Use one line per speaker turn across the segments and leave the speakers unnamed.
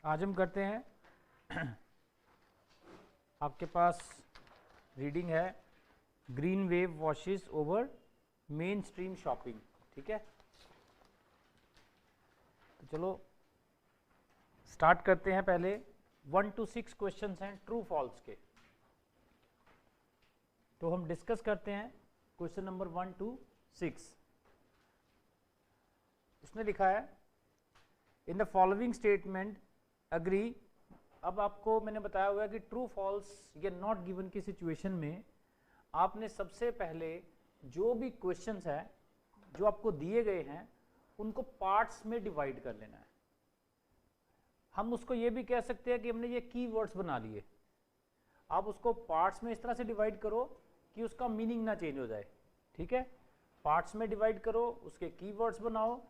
आज हम करते हैं आपके पास रीडिंग है green wave washes over main stream shopping. ठीक है, तो चलो स्टार्ट करते हैं। पहले 1 to 6 क्वेश्चंस हैं ट्रू फॉल्स के, तो हम डिस्कस करते हैं क्वेश्चन नंबर 1 to 6। उसने लिखा है in the following statement agree. अब आपको मैंने बताया हुआ है कि ट्रू फॉल्स या नॉट गिवन की सिचुएशन में आपने सबसे पहले जो भी क्वेश्चंस है जो आपको दिए गए हैं उनको पार्ट्स में डिवाइड कर लेना है। हम उसको ये भी कह सकते हैं कि हमने ये कीवर्ड्स बना लिए, आप उसको पार्ट्स में इस तरह से डिवाइड करो कि उसका मीनिंग ना चेंज हो जाए। ठीक है, पार्ट्स में डिवाइड करो, उसके कीवर्ड्स बनाओ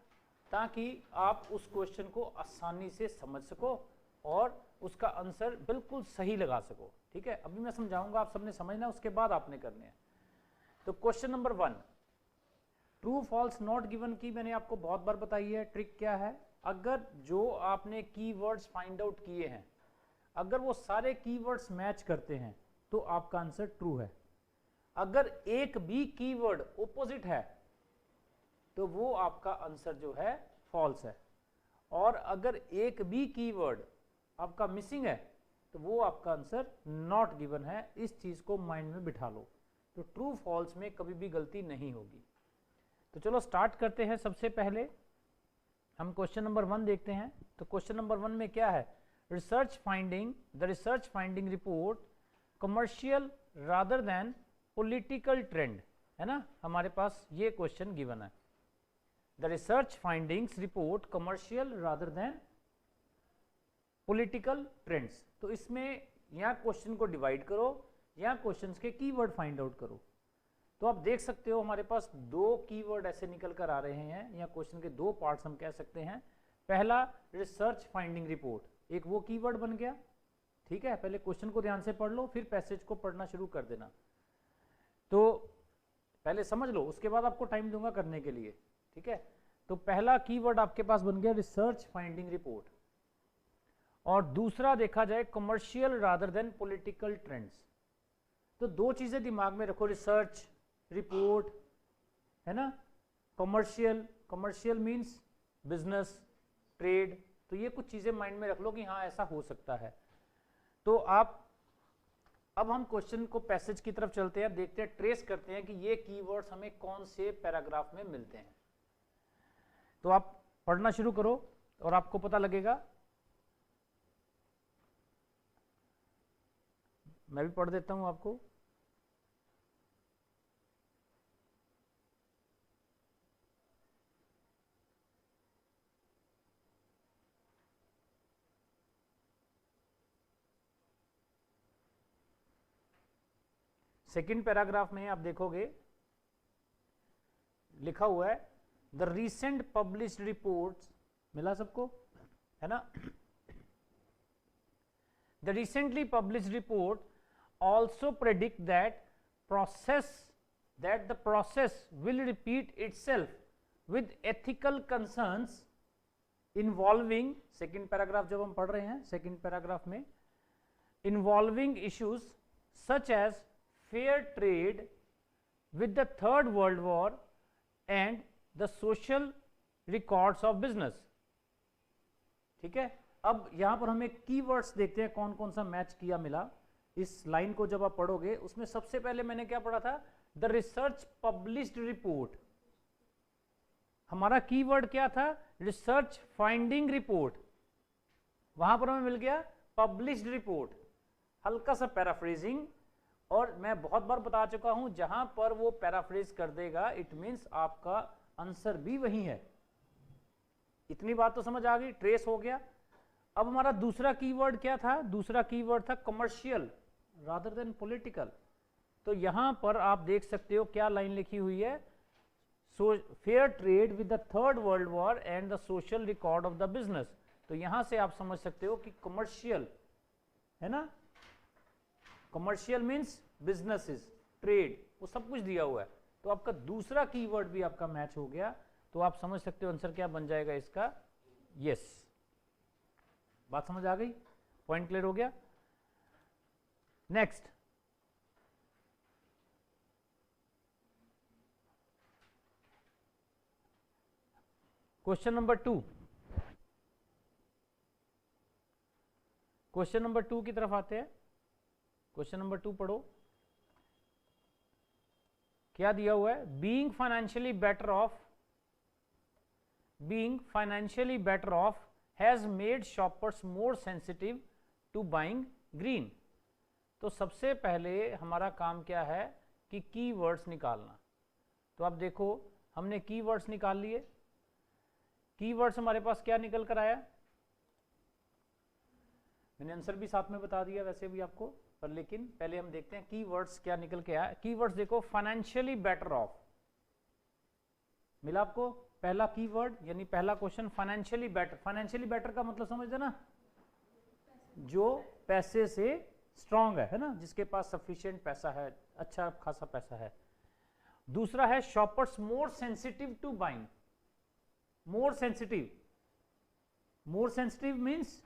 ताकि आप उस क्वेश्चन को आसानी से समझ सको और उसका आंसर बिल्कुल सही लगा सको। ठीक है, अभी मैं समझाऊंगा, आप सबने समझना, उसके बाद आपने करने हैं। तो question number 1 true false not given की मैंने आपको बहुत बार बताई है। ट्रिक क्या है, अगर जो आपने कीवर्ड्स फाइंड आउट किए हैं अगर वो सारे कीवर्ड्स मैच करते हैं तो आपका आंसर ट्रू है। अगर एक भी कीवर्ड ऑपोजिट है तो वो आपका आंसर जो है फॉल्स है, और अगर एक भी कीवर्ड आपका मिसिंग है तो वो आपका आंसर नॉट गिवन है। इस चीज को माइंड में बिठा लो, तो ट्रू फॉल्स में कभी भी गलती नहीं होगी। तो चलो स्टार्ट करते हैं। सबसे पहले हम क्वेश्चन नंबर 1 देखते हैं। तो क्वेश्चन नंबर 1 में क्या है, research finding the research finding report commercial rather than political trend, है ना, हमारे पास ये क्वेश्चन गिवन है। The research findings report commercial rather than political trends. तो इसमें यहाँ क्वेश्चन को डिवाइड करो, यहाँ क्वेश्चंस के कीवर्ड फाइंड आउट करो। तो आप देख सकते हो हमारे पास दो कीवर्ड ऐसे निकल कर आ रहे हैं, या क्वेश्चन के दो पार्ट्स हम कह सकते हैं। पहला रिसर्च फाइंडिंग रिपोर्ट, एक वो कीवर्ड बन गया। ठीक है, पहले क्वेश्चन को ध्यान से पढ़ लो, फिर पैसेज को पढ़ना शुरू कर देना। तो पहले समझ लो, उसके बाद आपको टाइम दूंगा करने के लिए। ठीक है, तो पहला कीवर्ड आपके पास बन गया रिसर्च फाइंडिंग रिपोर्ट, और दूसरा देखा जाए commercial rather than political trends. तो दो चीजें दिमाग में रखो, रिसर्च रिपोर्ट, है ना, commercial, commercial means business trade. तो ये कुछ चीजें माइंड में रख लो कि हाँ ऐसा हो सकता है। तो आप अब हम क्वेश्चन को पैसेज की तरफ चलते हैं, देखते हैं, ट्रेस करते हैं कि ये कीवर्ड्स हमें कौन से पैराग्राफ में मिलते हैं। तो आप पढ़ना शुरू करो और आपको पता लगेगा। मैं भी पढ़ देता हूं आपको। सेकंड पैराग्राफ में आप देखोगे लिखा हुआ है द रीसेंट पब्लिश्ड रिपोर्ट्स, मिला सबको, है ना। The recently published report also predict that the process will repeat itself with ethical concerns involving, second paragraph जब हम पढ़ रहे हैं, सेकेंड पैराग्राफ में involving issues such as fair trade with the third world war and the social records of business। ठीक है, अब यहां पर हमें कीवर्ड्स देखते हैं कौन कौन सा मैच किया मिला। इस लाइन को जब आप पढ़ोगे उसमें सबसे पहले मैंने क्या पढ़ा था, द रिसर्च पब्लिश्ड रिपोर्ट। हमारा कीवर्ड क्या था, रिसर्च फाइंडिंग रिपोर्ट, वहां पर हमें मिल गया पब्लिश्ड रिपोर्ट। हल्का सा पैराफ्रेजिंग, और मैं बहुत बार बता चुका हूं जहां पर वो पैराफ्रेज कर देगा इट मींस आपका आंसर भी वही है। इतनी बात तो समझ आ गई, ट्रेस हो गया। अब हमारा दूसरा कीवर्ड क्या था, दूसरा कीवर्ड था कमर्शियल रादर देन पॉलिटिकल। तो यहां पर आप देख सकते हो क्या लाइन लिखी हुई है, so fair trade with the third world war and the social record of the business. तो यहां से आप समझ सकते हो कि कमर्शियल, है ना, कमर्शियल मींस बिजनेसेस, ट्रेड, वो सब कुछ दिया हुआ है। तो आपका दूसरा कीवर्ड भी आपका मैच हो गया। तो आप समझ सकते हो आंसर क्या बन जाएगा इसका, यस। बात समझ आ गई, पॉइंट क्लियर हो गया। Next, question number 2, question number 2 की तरफ आते हैं। क्वेश्चन नंबर 2 पढ़ो, क्या दिया हुआ है? Being financially better off has made shoppers more sensitive to buying green. तो सबसे पहले हमारा काम क्या है कि कीवर्ड्स निकालना। तो आप देखो, हमने कीवर्ड्स निकाल लिए। कीवर्ड्स हमारे पास क्या निकल कर आया? मैंने आंसर भी साथ में बता दिया वैसे भी आपको, पर लेकिन पहले हम देखते हैं कीवर्ड्स क्या निकल के आया। कीवर्ड्स देखो, फाइनेंशियली बेटर ऑफ मिला आपको, पहला कीवर्ड यानी पहला question financially better. Financially better का मतलब समझते ना, जो पैसे से स्ट्रांग है ना, जिसके पास सफिशिएंट पैसा है, अच्छा खासा पैसा है। दूसरा है shoppers more sensitive to buying. More sensitive means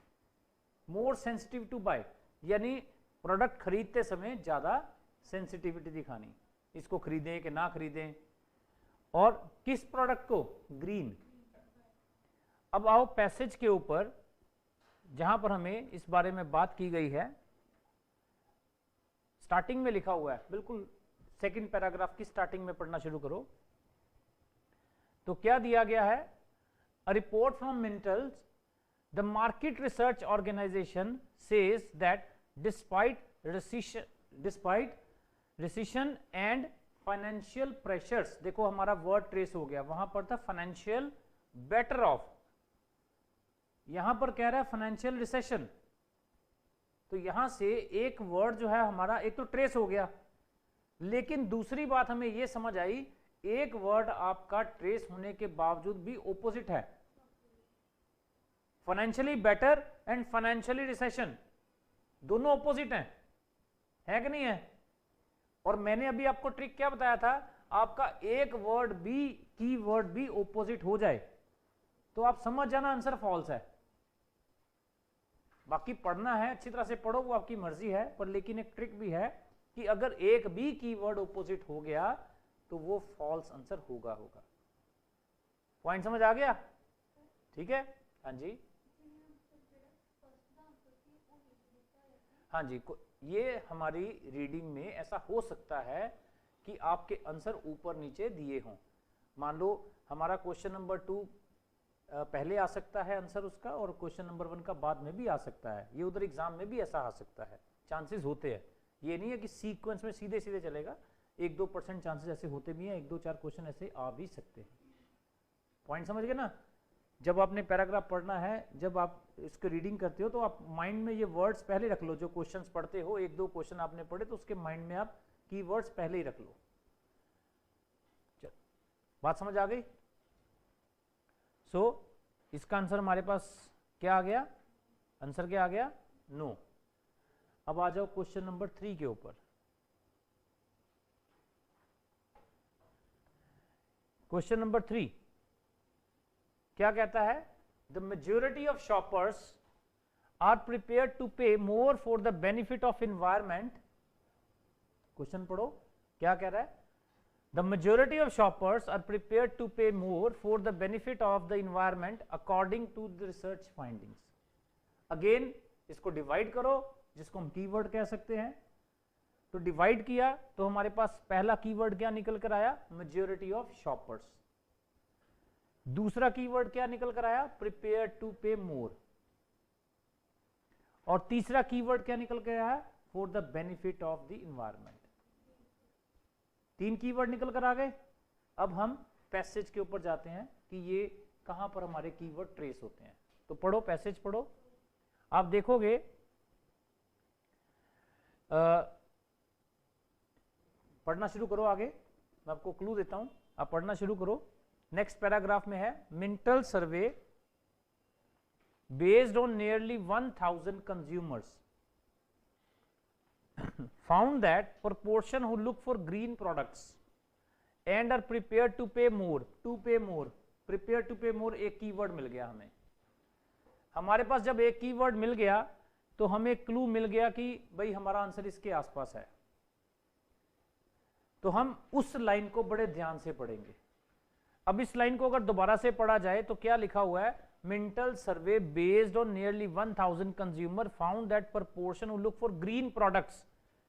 more sensitive to buy, यानी प्रोडक्ट खरीदते समय ज्यादा सेंसिटिविटी दिखानी, इसको खरीदें कि ना खरीदें। और किस प्रोडक्ट को? ग्रीन। अब आओ पैसेज के ऊपर, जहां पर हमें इस बारे में बात की गई है। स्टार्टिंग में लिखा हुआ है, बिल्कुल सेकंड पैराग्राफ की स्टार्टिंग में पढ़ना शुरू करो। तो क्या दिया गया है? A report from Mintel's, the market research organization says that despite recession and financial pressures, देखो हमारा वर्ड ट्रेस हो गया, वहां पर था फाइनेंशियल बेटर ऑफ, यहां पर कह रहा है फाइनेंशियल रिसेशन। तो यहां से एक वर्ड जो है हमारा, एक तो ट्रेस हो गया, लेकिन दूसरी बात हमें यह समझ आई, एक वर्ड आपका ट्रेस होने के बावजूद भी ऑपोजिट है। Financially better and financially recession दोनों ऑपोजिट हैं, है कि नहीं है? और मैंने अभी आपको ट्रिक क्या बताया था? आपका एक वर्ड भी, की वर्ड भी ऑपोजिट हो जाए तो आप समझ जाना आंसर फॉल्स है। बाकी पढ़ना है, अच्छी तरह से पढ़ो, वो आपकी मर्जी है, पर लेकिन एक ट्रिक भी है कि अगर एक भी कीवर्ड ऑपोजिट हो गया तो वो फॉल्स आंसर होगा। पॉइंट समझ आ गया? ठीक है, हाँ जी, हाँ जी। ये हमारी रीडिंग में ऐसा हो सकता है कि आपके आंसर ऊपर नीचे दिए हों। मान लो हमारा क्वेश्चन नंबर 2 पहले आ सकता है आंसर उसका, और क्वेश्चन नंबर 1 का बाद में भी आ सकता है। ये उधर एग्जाम में भी ऐसा आ सकता है, चांसेस होते हैं। ये नहीं है कि सीक्वेंस में सीधे सीधे चलेगा, 1-2% चांसेस ऐसे होते भी हैं, 1-2-4 क्वेश्चन ऐसे आ भी सकते हैं। पॉइंट समझ गए ना? जब आपने पैराग्राफ पढ़ना है, जब आप इसको रीडिंग करते हो तो आप माइंड में ये वर्ड्स पहले रख लो। जो क्वेश्चंस पढ़ते हो, 1-2 क्वेश्चन आपने पढ़े तो उसके माइंड में आप कीवर्ड्स पहले ही रख लो। चल, बात समझ आ गई? सो इसका आंसर हमारे पास क्या आ गया? आंसर क्या आ गया? नो। अब आ जाओ क्वेश्चन नंबर 3 के ऊपर। क्वेश्चन नंबर 3 क्या कहता है? The majority of shoppers are prepare to pay more for the benefit of environment. Question पढ़ो, क्या कह रहा है? The majority of shoppers are prepare to pay more for the benefit of the environment according to the research findings. Again इसको divide करो, जिसको हम keyword कह सकते हैं। तो डिवाइड किया तो हमारे पास पहला कीवर्ड क्या निकल कर आया? Majority of shoppers. दूसरा कीवर्ड क्या निकल कर आया? प्रिपेयर टू पे मोर। और तीसरा कीवर्ड क्या निकल कर आया? For the benefit of the environment. 3 keyword निकल कर आ गए। अब हम पैसेज के ऊपर जाते हैं कि ये कहां पर हमारे कीवर्ड ट्रेस होते हैं। तो पढ़ो, पैसेज पढ़ो। आप देखोगे पढ़ना शुरू करो आगे, मैं आपको क्लू देता हूं, आप पढ़ना शुरू करो। नेक्स्ट पैराग्राफ में है, Mintel survey based on nearly 1000 consumers found that proportion who look for green products and are prepared to pay more, prepared to pay more एक कीवर्ड मिल गया हमें। हमारे पास जब एक कीवर्ड मिल गया तो हमें क्लू मिल गया कि भाई हमारा आंसर इसके आसपास है, तो हम उस लाइन को बड़े ध्यान से पढ़ेंगे। अब इस लाइन को अगर दोबारा से पढ़ा जाए तो क्या लिखा हुआ है, Mintel survey based on nearly 1000 consumer found that proportion who look for green products.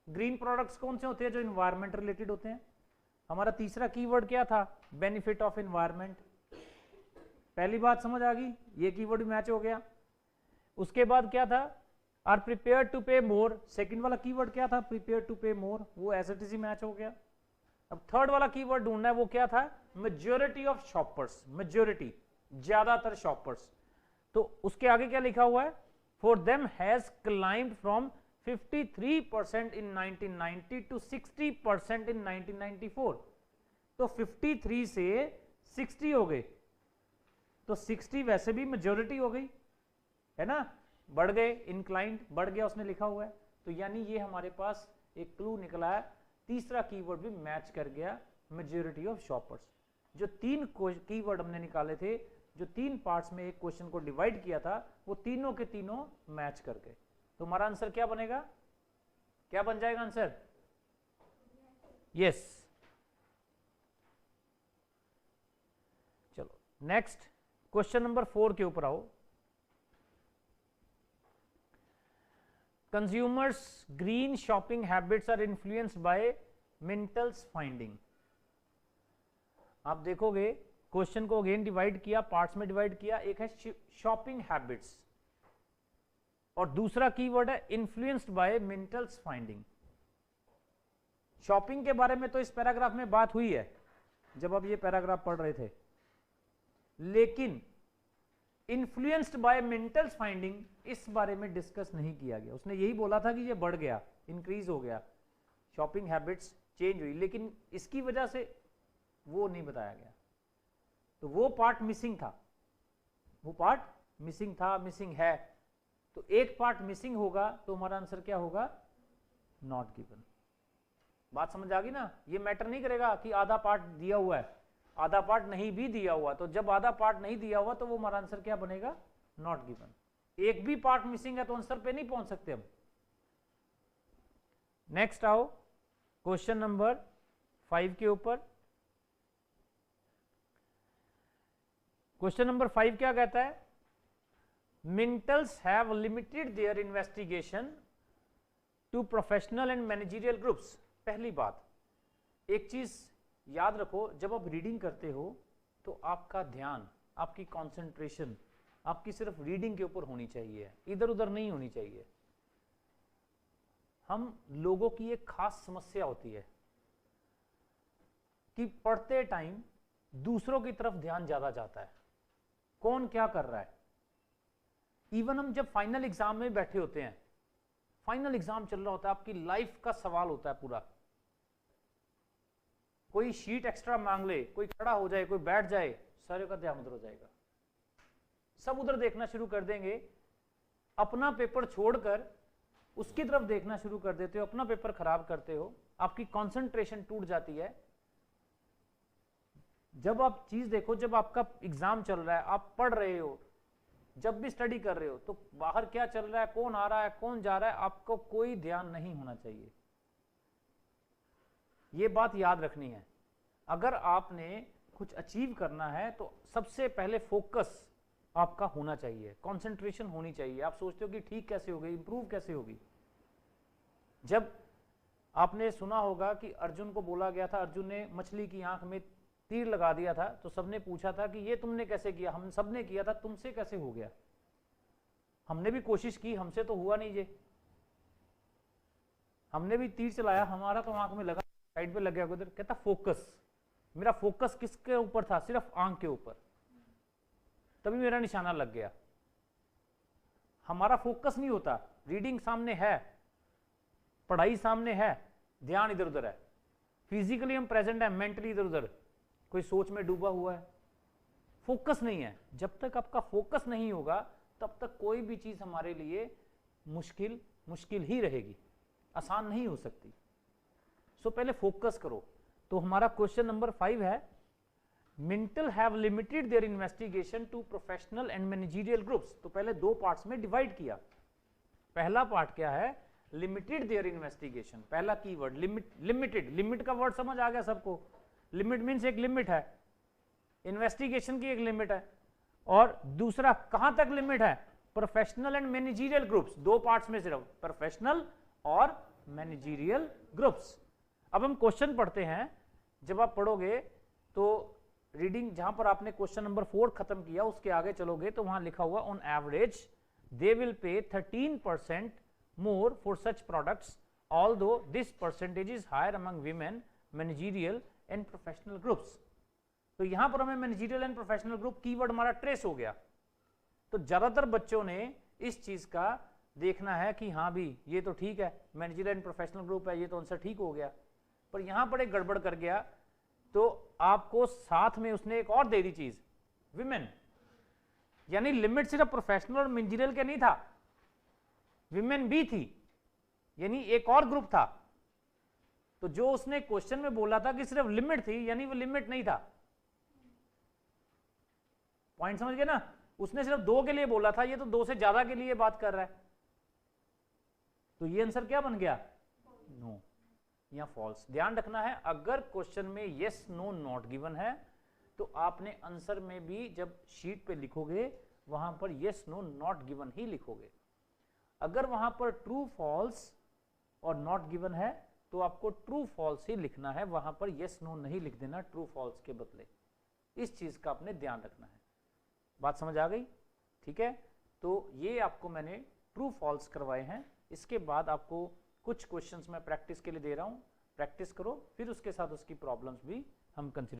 Green products कौन से होते हैं, जो इन्वायरमेंट रिलेटेड होते हैं। हमारा तीसरा कीवर्ड क्या था, बेनिफिट ऑफ इन्वायरमेंट। पहली बात समझ आ गई, ये कीवर्ड मैच हो गया। उसके बाद क्या था, are prepare to pay more, second वाला कीवर्ड क्या था, प्रिपेयर टू पे मोर, वो एज इट इज मैच हो गया। अब थर्ड वाला कीवर्ड ढूंढना है, वो क्या था, मेजॉरिटी ऑफ शॉपर्स, मेजॉरिटी, ज्यादातर शॉपर्स। तो उसके आगे क्या लिखा हुआ है, for them has climbed from 53% in 1990 to 60% in 1994। तो 53 से 60 हो गए, तो 60 वैसे भी मेजॉरिटी हो गई है ना, बढ़ गए, इंक्लाइंड बढ़ गया उसने लिखा हुआ है। तो यानी ये हमारे पास एक क्लू निकला है, तीसरा कीवर्ड भी मैच कर गया, मेजॉरिटी ऑफ शॉपर्स। जो तीन कीवर्ड हमने निकाले थे, जो तीन पार्ट्स में एक क्वेश्चन को डिवाइड किया था, वो तीनों के तीनों मैच कर गए। तो हमारा आंसर क्या बनेगा, क्या बन जाएगा आंसर, यस। चलो नेक्स्ट क्वेश्चन नंबर 4 के ऊपर आओ। Consumers green shopping habits are influenced by Mintel's finding. आप देखोगे क्वेश्चन को अगेन डिवाइड किया, पार्ट्स में डिवाइड किया, एक है शॉपिंग हैबिट्स और दूसरा कीवर्ड है influenced by Mintel's finding. Shopping के बारे में तो इस पैराग्राफ में बात हुई है जब आप ये पैराग्राफ पढ़ रहे थे, लेकिन इन्फ्लुएंस्ड बाय मिंटल्स फाइंडिंग इस बारे में डिस्कस नहीं किया गया। उसने यही बोला था कि ये बढ़ गया, इंक्रीज हो गया, शॉपिंग हैबिट्स चेंज हुई, लेकिन इसकी वजह से वो नहीं बताया गया। तो वो पार्ट मिसिंग था, वो पार्ट मिसिंग था, मिसिंग है। तो एक पार्ट मिसिंग होगा तो हमारा आंसर क्या होगा, नॉट गिवन। बात समझ आ गई ना, ये मैटर नहीं करेगा कि आधा पार्ट दिया हुआ है, आधा पार्ट नहीं भी दिया हुआ, तो जब आधा पार्ट नहीं दिया हुआ तो वो हमारा आंसर क्या बनेगा, नॉट गिवन। एक भी पार्ट मिसिंग है तो आंसर पे नहीं पहुंच सकते हम। नेक्स्ट आओ क्वेश्चन नंबर 5 के ऊपर। क्वेश्चन नंबर 5 क्या कहता है, Mintels have limited their investigation to professional and managerial groups. पहली बात, एक चीज याद रखो, जब आप रीडिंग करते हो तो आपका ध्यान, आपकी कंसंट्रेशन आपकी सिर्फ रीडिंग के ऊपर होनी चाहिए, इधर उधर नहीं होनी चाहिए। हम लोगों की एक खास समस्या होती है कि पढ़ते टाइम दूसरों की तरफ ध्यान ज्यादा जाता है, कौन क्या कर रहा है। इवन हम जब फाइनल एग्जाम में बैठे होते हैं, फाइनल एग्जाम चल रहा होता है, आपकी लाइफ का सवाल होता है पूरा, कोई शीट एक्स्ट्रा मांग ले, कोई खड़ा हो जाए, कोई बैठ जाए, सारे का ध्यान उधर हो जाएगा, सब उधर देखना शुरू कर देंगे। अपना पेपर छोड़कर उसकी तरफ देखना शुरू कर देते हो, अपना पेपर खराब करते हो, आपकी कंसंट्रेशन टूट जाती है। जब आप चीज देखो, जब आपका एग्जाम चल रहा है, आप पढ़ रहे हो, जब भी स्टडी कर रहे हो, तो बाहर क्या चल रहा है, कौन आ रहा है, कौन जा रहा है, आपको कोई ध्यान नहीं होना चाहिए। ये बात याद रखनी है। अगर आपने कुछ अचीव करना है तो सबसे पहले फोकस आपका होना चाहिए, कंसंट्रेशन होनी चाहिए। आप सोचते हो कि ठीक कैसे होगी, इंप्रूव कैसे होगी। जब आपने सुना होगा कि अर्जुन को बोला गया था, अर्जुन ने मछली की आंख में तीर लगा दिया था, तो सबने पूछा था कि ये तुमने कैसे किया, हम सबने किया था, तुमसे कैसे हो गया। हमने भी कोशिश की, हमसे तो हुआ नहीं, ये हमने भी तीर चलाया, हमारा तो आंख में लगा, साइड पे लग गया उधर। कहता फोकस, मेरा फोकस किसके ऊपर था, सिर्फ आंख के ऊपर, तभी मेरा निशाना लग गया। हमारा फोकस नहीं होता, रीडिंग सामने है, पढ़ाई सामने है, ध्यान इधर उधर है, फिजिकली हम प्रेजेंट है, मेंटली इधर उधर, कोई सोच में डूबा हुआ है, फोकस नहीं है। जब तक आपका फोकस नहीं होगा तब तक कोई भी चीज हमारे लिए मुश्किल ही रहेगी, आसान नहीं हो सकती। सो पहले फोकस करो। तो हमारा क्वेश्चन नंबर 5 है, Mintel have limited their investigation to professional and managerial groups. तो पहले दो पार्ट्स में डिवाइड किया। पहला पार्ट क्या है, लिमिटेड देयर इन्वेस्टिगेशन, पहला कीवर्ड लिमिटेड, लिमिट का वर्ड समझ आ गया सबको, लिमिट मीन्स एक लिमिट है, इन्वेस्टिगेशन की एक लिमिट है, और दूसरा कहां तक लिमिट है, प्रोफेशनल एंड मैनेजरियल ग्रुप्स, दो पार्ट्स में सिर्फ प्रोफेशनल और मैनेजरियल ग्रुप्स। अब हम क्वेश्चन पढ़ते हैं, जब आप पढ़ोगे तो रीडिंग जहां पर आपने क्वेश्चन नंबर 4 खत्म किया उसके आगे चलोगे तो वहां लिखा हुआ on average they will pay 13% more for such products although this percentage is higher among women managerial and professional groups. तो यहां पर हमें managerial and professional group keyword हमारा ट्रेस हो गया। तो ज्यादातर बच्चों ने इस चीज का देखना है कि हाँ भी ये तो ठीक है, मैनेजरियल एंड प्रोफेशनल ग्रुप है, ये तो आंसर ठीक हो गया, पर यहां पर एक गड़बड़ कर गया। तो आपको साथ में उसने एक और दे दी चीज, विमेन, यानी लिमिट सिर्फ प्रोफेशनल और मैनेजरियल के नहीं था, विमेन भी थी, यानी एक और ग्रुप था। तो जो उसने क्वेश्चन में बोला था कि सिर्फ लिमिट थी, यानी वो लिमिट नहीं था। पॉइंट समझ गए ना, उसने सिर्फ 2 के लिए बोला था, ये तो 2 से ज्यादा के लिए बात कर रहा है। तो ये आंसर क्या बन गया, नो या फॉल्स। ध्यान रखना है, अगर क्वेश्चन में यस नो नॉट गिवन है तो आपने आंसर में भी जब शीट पे लिखोगे वहां पर यस नो नॉट गिवन ही लिखोगे। अगर वहां पर ट्रू फॉल्स और नॉट गिवन है तो आपको ट्रू फॉल्स ही लिखना है, वहां पर यस नो नहीं लिख देना ट्रू फॉल्स के बदले। इस चीज का आपने ध्यान रखना है। बात समझ आ गई, ठीक है। तो ये आपको मैंने ट्रू फॉल्स करवाए हैं। इसके बाद आपको कुछ क्वेश्चंस मैं प्रैक्टिस के लिए दे रहा हूं, प्रैक्टिस करो, फिर उसके साथ उसकी प्रॉब्लम्स भी हम कंसिडर